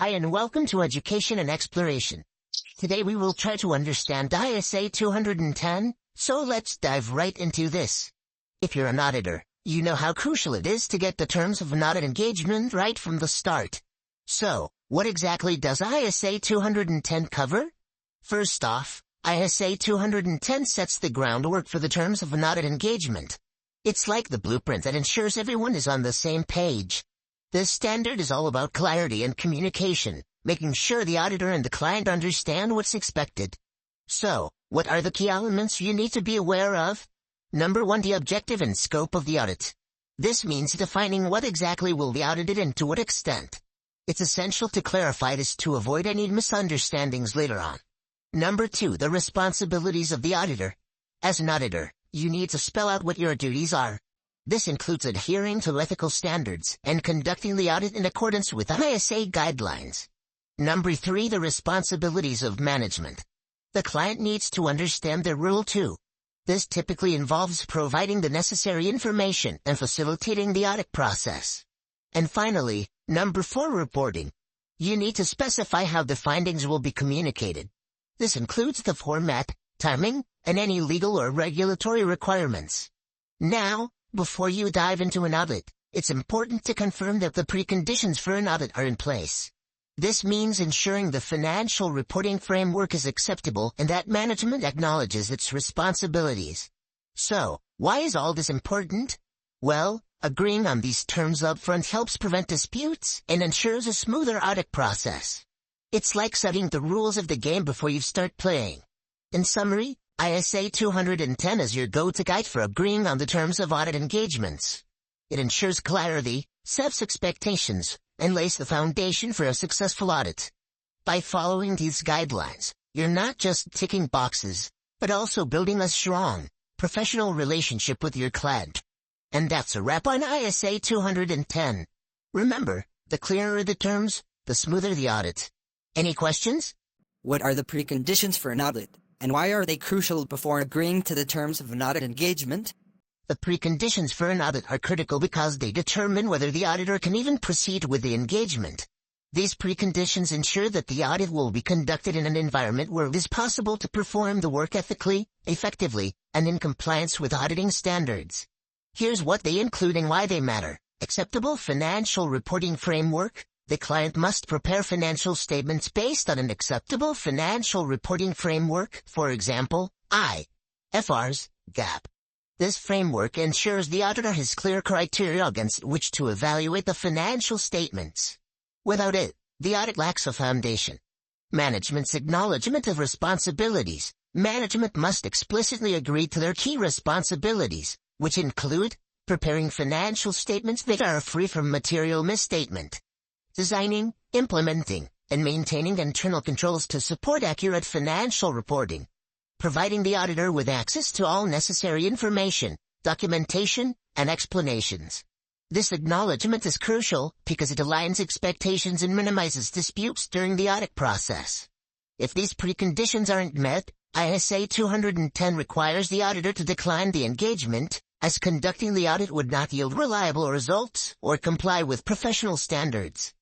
Hi and welcome to Education and Exploration. Today we will try to understand ISA 210, so let's dive right into this. If you're an auditor, you know how crucial it is to get the terms of an audit engagement right from the start. So, what exactly does ISA 210 cover? First off, ISA 210 sets the groundwork for the terms of an audit engagement. It's like the blueprint that ensures everyone is on the same page. This standard is all about clarity and communication, making sure the auditor and the client understand what's expected. So, what are the key elements you need to be aware of? Number 1, the objective and scope of the audit. This means defining what exactly will be audited and to what extent. It's essential to clarify this to avoid any misunderstandings later on. Number 2, the responsibilities of the auditor. As an auditor, you need to spell out what your duties are. This includes adhering to ethical standards and conducting the audit in accordance with ISA guidelines. Number 3, the responsibilities of management. The client needs to understand their role too. This typically involves providing the necessary information and facilitating the audit process. And finally, number 4, reporting. You need to specify how the findings will be communicated. This includes the format, timing, and any legal or regulatory requirements. Now, before you dive into an audit, it's important to confirm that the preconditions for an audit are in place. This means ensuring the financial reporting framework is acceptable and that management acknowledges its responsibilities. So, why is all this important? Well, agreeing on these terms upfront helps prevent disputes and ensures a smoother audit process. It's like setting the rules of the game before you start playing. In summary, ISA 210 is your go-to guide for agreeing on the terms of audit engagements. It ensures clarity, sets expectations, and lays the foundation for a successful audit. By following these guidelines, you're not just ticking boxes, but also building a strong, professional relationship with your client. And that's a wrap on ISA 210. Remember, the clearer the terms, the smoother the audit. Any questions? What are the preconditions for an audit, and why are they crucial before agreeing to the terms of an audit engagement? The preconditions for an audit are critical because they determine whether the auditor can even proceed with the engagement. These preconditions ensure that the audit will be conducted in an environment where it is possible to perform the work ethically, effectively, and in compliance with auditing standards. Here's what they include and why they matter. Acceptable financial reporting framework. The client must prepare financial statements based on an acceptable financial reporting framework, for example, IFRS, GAAP. This framework ensures the auditor has clear criteria against which to evaluate the financial statements. Without it, the audit lacks a foundation. Management's acknowledgement of responsibilities. Management must explicitly agree to their key responsibilities, which include preparing financial statements that are free from material misstatement, designing, implementing, and maintaining internal controls to support accurate financial reporting, providing the auditor with access to all necessary information, documentation, and explanations. This acknowledgement is crucial because it aligns expectations and minimizes disputes during the audit process. If these preconditions aren't met, ISA 210 requires the auditor to decline the engagement, as conducting the audit would not yield reliable results or comply with professional standards.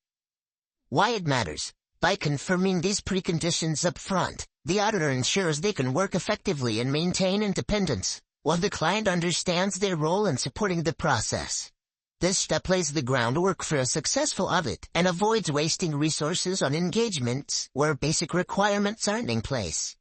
Why it matters. By confirming these preconditions up front, the auditor ensures they can work effectively and maintain independence, while the client understands their role in supporting the process. This step lays the groundwork for a successful audit and avoids wasting resources on engagements where basic requirements aren't in place.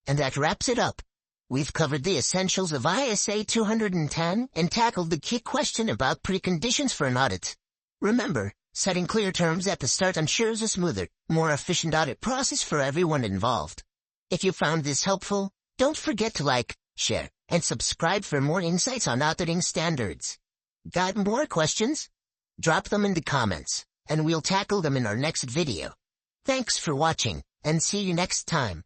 And that wraps it up. We've covered the essentials of ISA 210 and tackled the key question about preconditions for an audit. Remember, setting clear terms at the start ensures a smoother, more efficient audit process for everyone involved. If you found this helpful, don't forget to like, share, and subscribe for more insights on auditing standards. Got more questions? Drop them in the comments, and we'll tackle them in our next video. Thanks for watching, and see you next time.